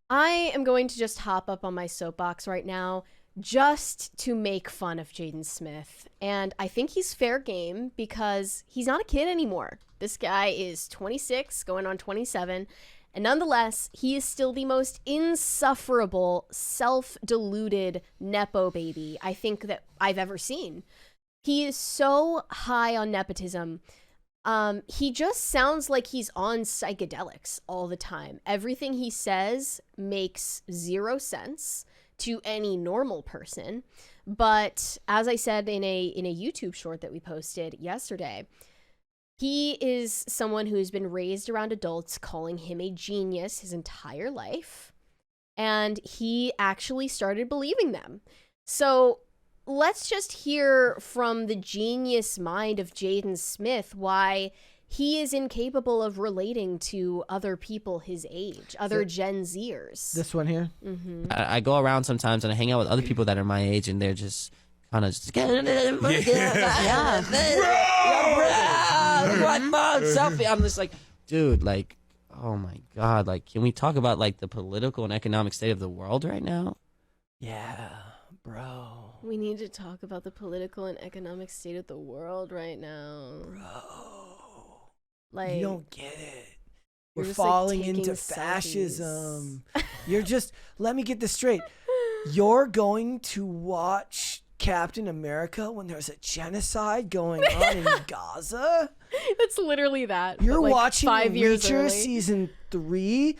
I am going to just hop up on my soapbox right now just to make fun of Jaden Smith. And I think he's fair game because he's not a kid anymore. This guy is 26, going on 27. And nonetheless, he is still the most insufferable, self-deluded Nepo baby I think that I've ever seen. He is so high on nepotism. He just sounds like he's on psychedelics all the time. Everything he says makes zero sense to any normal person. But as I said in a YouTube short that we posted yesterday, he is someone who's been raised around adults calling him a genius his entire life. And he actually started believing them. So let's just hear from the genius mind of Jaden Smith why he is incapable of relating to other people his age, other Gen Zers. This one here? Mm-hmm. I go around sometimes and I hang out with other people that are my age and they're just kind of just selfie. I'm just like, dude, like, oh my God, like, can we talk about like the political and economic state of the world right now? Yeah, bro. We need to talk about the political and economic state of the world right now. Bro. Like, You don't get it. We're just, falling like, into taking fascism. You're just, let me get this straight. You're going to watch Captain America when there's a genocide going on in Gaza? That's literally that. You're but, like, watching 5 years Reacher early. season 3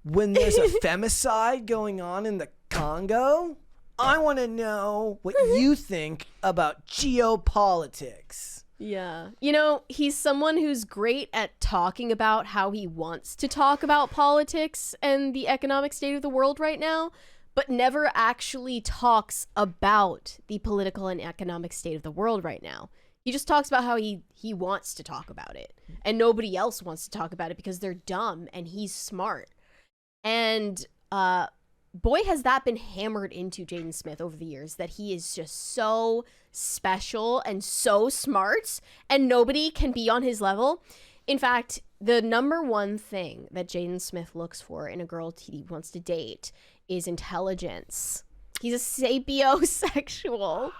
when there's a femicide going on in the Congo? I want to know what you think about geopolitics. Yeah. You know, he's someone who's great at talking about how he wants to talk about politics and the economic state of the world right now, but never actually talks about the political and economic state of the world right now. He just talks about how he wants to talk about it, and nobody else wants to talk about it because they're dumb and he's smart. And boy, has that been hammered into Jaden Smith over the years, that he is just so special and so smart and nobody can be on his level. In fact, the number one thing that Jaden Smith looks for in a girl he wants to date is intelligence. He's a sapiosexual,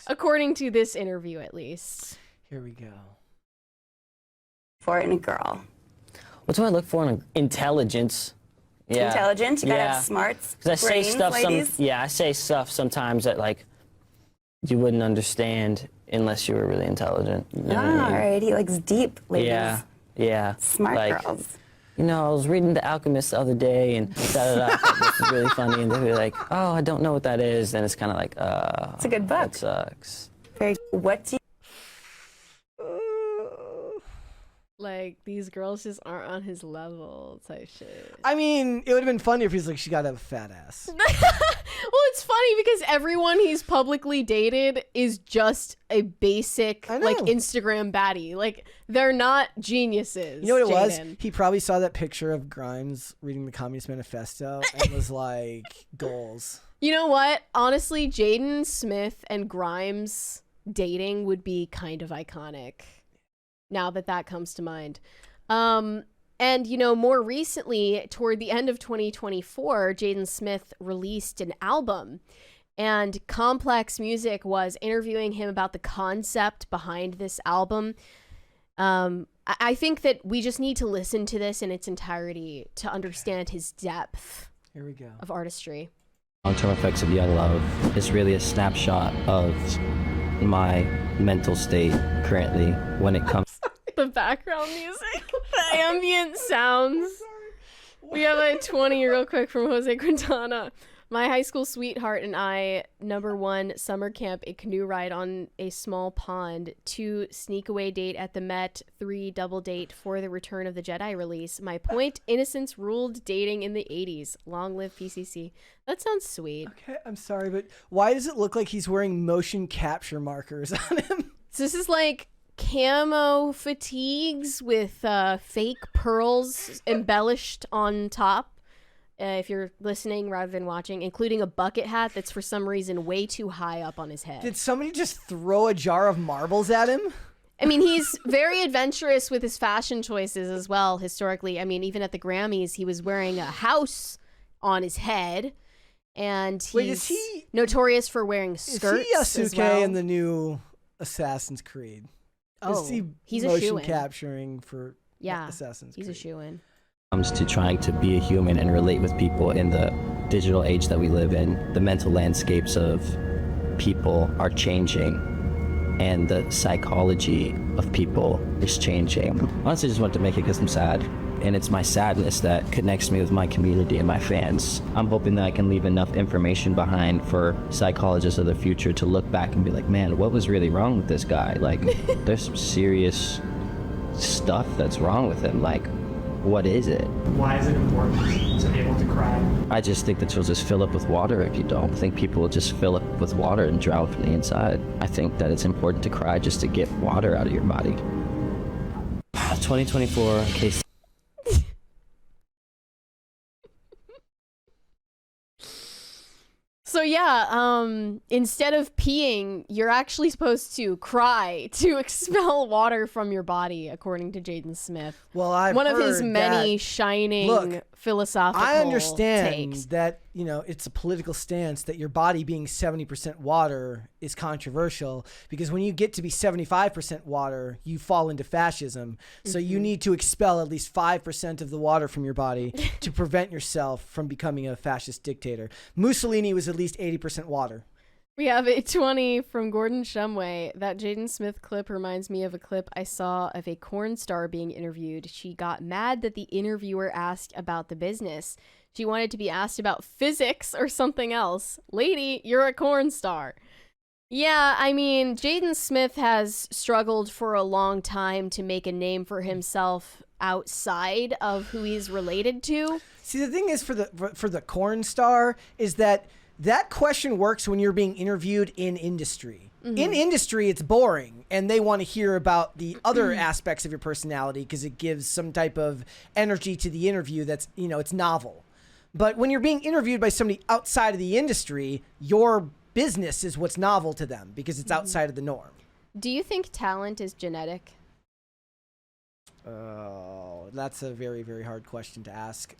according to this interview at least. Here we go. For in a girl. What do I look for in intelligence? Yeah. Intelligent, you gotta have smarts. Because I say brains, stuff ladies. I say stuff sometimes that like you wouldn't understand unless you were really intelligent. You know what I mean? All right, he likes deep ladies. Yeah. Smart like, girls. You know, I was reading The Alchemist the other day and da-da-da, this is really funny, and they'd be like, oh, I don't know what that is. Then it's kind of like, it's a good book. That sucks. Very. What do you Like, these girls just aren't on his level type shit. I mean, it would have been funny if he's like, she got to have a fat ass. Well, it's funny because everyone he's publicly dated is just a basic, like, Instagram baddie. Like, they're not geniuses. You know what it was? Jaden. He probably saw that picture of Grimes reading the Communist Manifesto and was like, goals. You know what? Honestly, Jaden Smith and Grimes dating would be kind of iconic. Now that comes to mind. And, you know, more recently, toward the end of 2024, Jaden Smith released an album. And Complex Music was interviewing him about the concept behind this album. I think that we just need to listen to this in its entirety to understand his depth. Here we go. Of artistry. Long-term effects of young love is really a snapshot of my mental state currently when it comes The background music, the ambient sounds. We have a 20 real quick from Jose Quintana. My high school sweetheart and I, number 1, summer camp, a canoe ride on a small pond, 2, sneak away date at the Met, 3, double date for the Return of the Jedi release. My point, innocence ruled dating in the 80s. Long live PCC. That sounds sweet. Okay, I'm sorry, but why does it look like he's wearing motion capture markers on him? So this is like camo fatigues with fake pearls embellished on top. If you're listening rather than watching, including a bucket hat that's for some reason way too high up on his head. Did somebody just throw a jar of marbles at him? I mean, he's very adventurous with his fashion choices as well, historically. I mean, even at the Grammys, he was wearing a house on his head. And he's Wait, is he notorious for wearing skirts Is he as Yasuke well. in the new Assassin's Creed? Oh, is he he's a motion shoo-in. capturing for Assassin's Creed? He's a shoo-in. Comes to trying to be a human and relate with people in the digital age that we live in, the mental landscapes of people are changing and the psychology of people is changing. Honestly, I just wanted to make it because I'm sad. And it's my sadness that connects me with my community and my fans. I'm hoping that I can leave enough information behind for psychologists of the future to look back and be like, man, what was really wrong with this guy? Like, there's some serious stuff that's wrong with him. Like, what is it? Why is it important to be able to cry? I just think that you'll just fill up with water if you don't. I think people will just fill up with water and drown from the inside. I think that it's important to cry just to get water out of your body. 2024, case. So yeah, instead of peeing, you're actually supposed to cry to expel water from your body, according to Jaden Smith. Well, I've One of his heard many that- shining Look, philosophical I understand takes. that, it's a political stance that your body being 70% water is controversial because when you get to be 75% water, you fall into fascism. So you need to expel at least 5% of the water from your body to prevent yourself from becoming a fascist dictator. Mussolini was at least 80% water. We have a 20 from Gordon Shumway. That Jaden Smith clip reminds me of a clip I saw of a corn star being interviewed. She got mad that the interviewer asked about the business. She wanted to be asked about physics or something else. Lady, you're a corn star. Yeah, I mean, Jaden Smith has struggled for a long time to make a name for himself outside of who he's related to. See, the thing is for the corn star is that question works when you're being interviewed in industry. In industry, it's boring, and they want to hear about the other aspects of your personality because it gives some type of energy to the interview that's, it's novel. But when you're being interviewed by somebody outside of the industry, your business is what's novel to them because it's outside of the norm. Do you think talent is genetic? Oh, that's a very, very hard question to ask.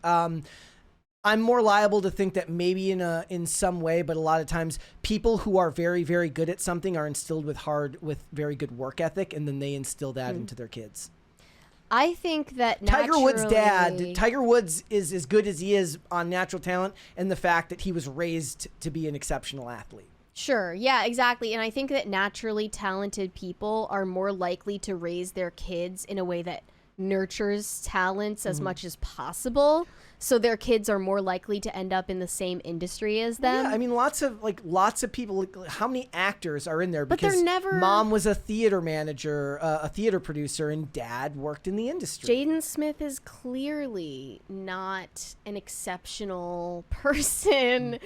I'm more liable to think that maybe in some way, but a lot of times people who are very, very good at something are instilled with very good work ethic, and then they instill that into their kids. I think that Tiger Woods' dad, naturally- Tiger Woods is as good as he is on natural talent and the fact that he was raised to be an exceptional athlete. Sure, yeah, exactly. And I think that naturally talented people are more likely to raise their kids in a way that nurtures talents as much as possible. So their kids are more likely to end up in the same industry as them. Yeah, I mean, lots of people. How many actors are in there? But they're Because never- mom was a theater manager, a theater producer, and dad worked in the industry. Jaden Smith is clearly not an exceptional person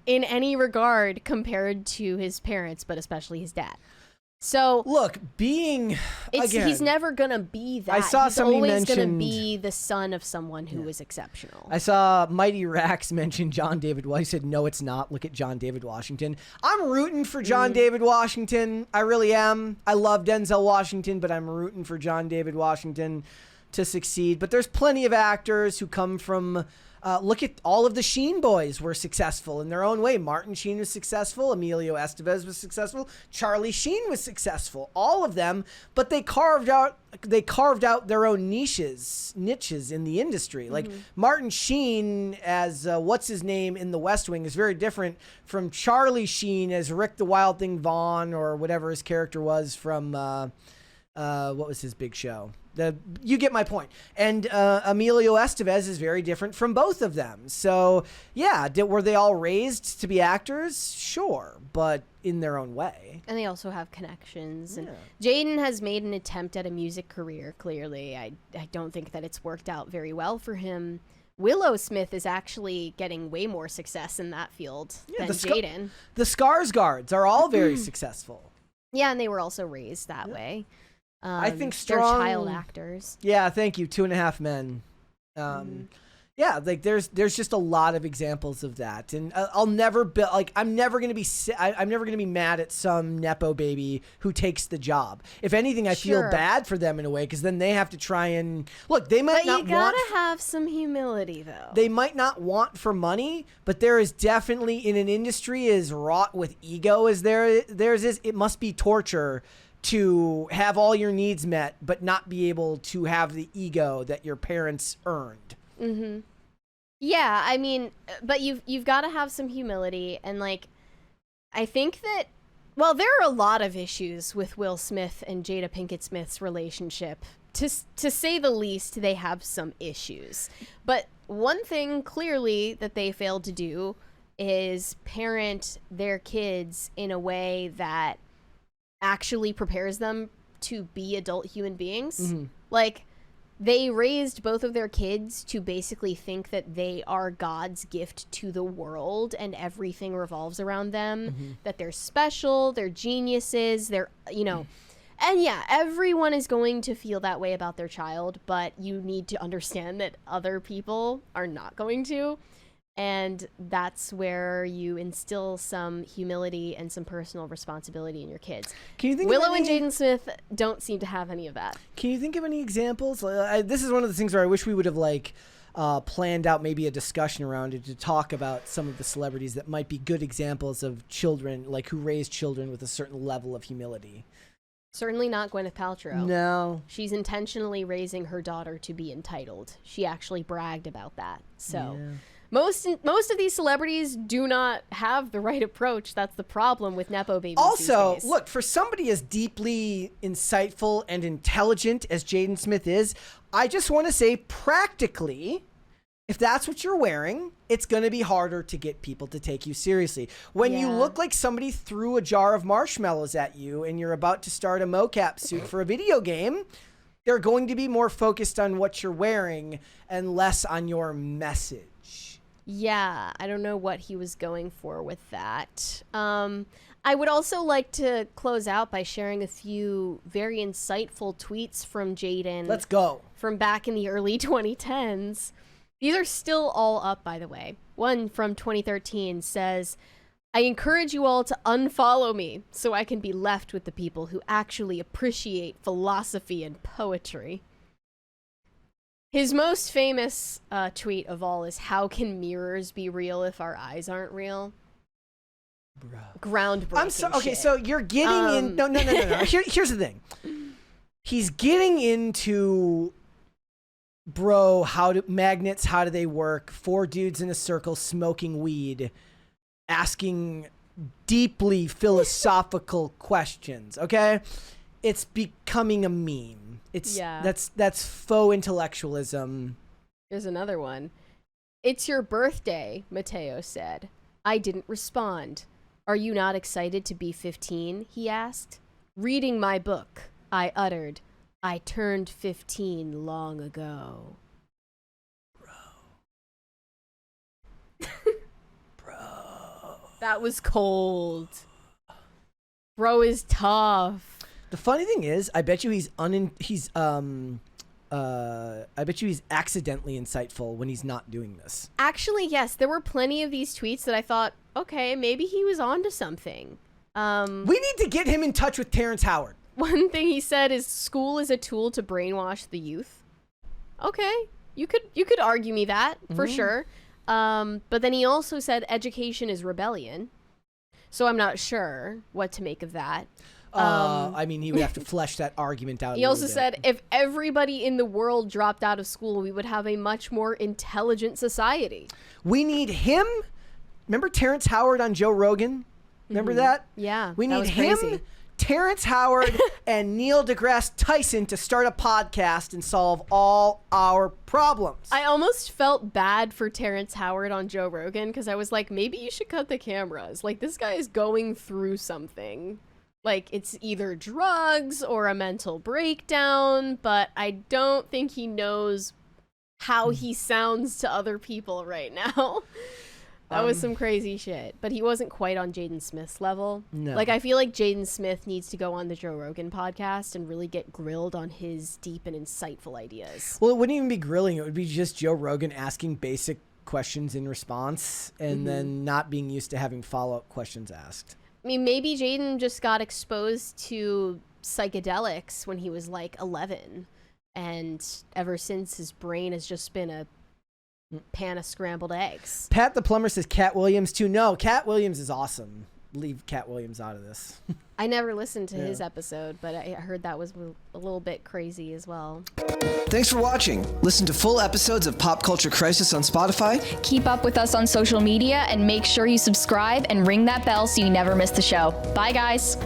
in any regard compared to his parents, but especially his dad. So Look, being again, he's never gonna be that. I saw he's somebody always gonna mentioned- be the son of someone who was exceptional. I saw Mighty Rax mention John David. Well, he said, no, it's not. Look at John David Washington. I'm rooting for John David Washington. I really am. I love Denzel Washington, but I'm rooting for John David Washington to succeed. But there's plenty of actors who come from... look at all of the Sheen boys were successful in their own way. Martin Sheen was successful. Emilio Estevez was successful. Charlie Sheen was successful. All of them, but they carved out their own niches in the industry. Like Martin Sheen as what's his name in The West Wing is very different from Charlie Sheen as Rick the Wild Thing Vaughn or whatever his character was from what was his big show? You get my point. And Emilio Estevez is very different from both of them. So, yeah, were they all raised to be actors? Sure, but in their own way. And they also have connections. And Jaden has made an attempt at a music career, clearly. I don't think that it's worked out very well for him. Willow Smith is actually getting way more success in that field than Jaden. The Skarsgårds are all very successful. Yeah, and they were also raised that way. I think they're strong... child actors. Yeah, thank you. 2.5 Men. Yeah, like there's just a lot of examples of that, and I'll never be like I'm never gonna be mad at some nepo baby who takes the job. If anything, I feel Sure. bad for them in a way because then they have to try and look. They might But not you gotta want. have some humility, though. They might not want for money, but there is definitely in an industry as wrought with ego as theirs is. It must be torture to have all your needs met, but not be able to have the ego that your parents earned. Mm-hmm. Yeah, I mean, but you've got to have some humility, and like, I think that, well, there are a lot of issues with Will Smith and Jada Pinkett Smith's relationship. To say the least, they have some issues. But one thing clearly that they failed to do is parent their kids in a way that actually prepares them to be adult human beings. Mm-hmm. Like, they raised both of their kids to basically think that they are God's gift to the world and everything revolves around them, that they're special, they're geniuses, they're, you know, and yeah, everyone is going to feel that way about their child, but you need to understand that other people are not going to. And that's where you instill some humility and some personal responsibility in your kids. Can you think Willow of and any, Jaden Smith don't seem to have any of that. Can you think of any examples? This is one of the things where I wish we would have like planned out maybe a discussion around it to talk about some of the celebrities that might be good examples of children, like who raise children with a certain level of humility. Certainly not Gwyneth Paltrow. No. She's intentionally raising her daughter to be entitled. She actually bragged about that. So Yeah. most of these celebrities do not have the right approach. That's the problem with nepo babies. Also, these days. look, for somebody as deeply insightful and intelligent as Jaden Smith is, I just want to say practically, if that's what you're wearing, it's going to be harder to get people to take you seriously. When you Yeah. look like somebody threw a jar of marshmallows at you and you're about to start a mocap suit for a video game, they're going to be more focused on what you're wearing and less on your message. Yeah, I don't know what he was going for with that. I would also like to close out by sharing a few very insightful tweets from Jaden. Let's go. From back in the early 2010s. These are still all up, by the way. One from 2013 says, I encourage you all to unfollow me so I can be left with the people who actually appreciate philosophy and poetry. His most famous tweet of all is, how can mirrors be real if our eyes aren't real? Bro. Groundbreaking I'm so okay. shit. So you're getting in. No. Here's the thing. He's getting into, bro. How do they work? Four dudes in a circle smoking weed, asking deeply philosophical questions. Okay, it's becoming a meme. It's that's faux intellectualism. Here's another one. It's your birthday, Mateo said. I didn't respond. Are you not excited to be 15? He asked. Reading my book, I uttered. I turned 15 long ago. Bro. That was cold. Bro is tough. The funny thing is, I bet you he's accidentally insightful when he's not doing this. Actually, yes, there were plenty of these tweets that I thought, okay, maybe he was onto something. We need to get him in touch with Terrence Howard. One thing he said is school is a tool to brainwash the youth. Okay, you could argue me that for sure. But then he also said education is rebellion. So I'm not sure what to make of that. I mean, he would have to flesh that argument out. He also said if everybody in the world dropped out of school, we would have a much more intelligent society. We need him. Remember Terrence Howard on Joe Rogan? Remember that? Yeah, We that need was him, crazy. Terrence Howard, and Neil deGrasse Tyson to start a podcast and solve all our problems. I almost felt bad for Terrence Howard on Joe Rogan because I was like, maybe you should cut the cameras. Like, this guy is going through something. Like, it's either drugs or a mental breakdown, but I don't think he knows how he sounds to other people right now. That was some crazy shit. But he wasn't quite on Jaden Smith's level. No. Like, I feel like Jaden Smith needs to go on the Joe Rogan podcast and really get grilled on his deep and insightful ideas. Well, it wouldn't even be grilling. It would be just Joe Rogan asking basic questions in response and then not being used to having follow-up questions asked. I mean, maybe Jaden just got exposed to psychedelics when he was like 11. And ever since, his brain has just been a pan of scrambled eggs. Pat the plumber says Cat Williams too. No, Cat Williams is awesome. Leave Cat Williams out of this. I never listened to his episode, but I heard that was a little bit crazy as well. Thanks for watching. Listen to full episodes of Pop Culture Crisis on Spotify. Keep up with us on social media and make sure you subscribe and ring that bell so you never miss the show. Bye, guys.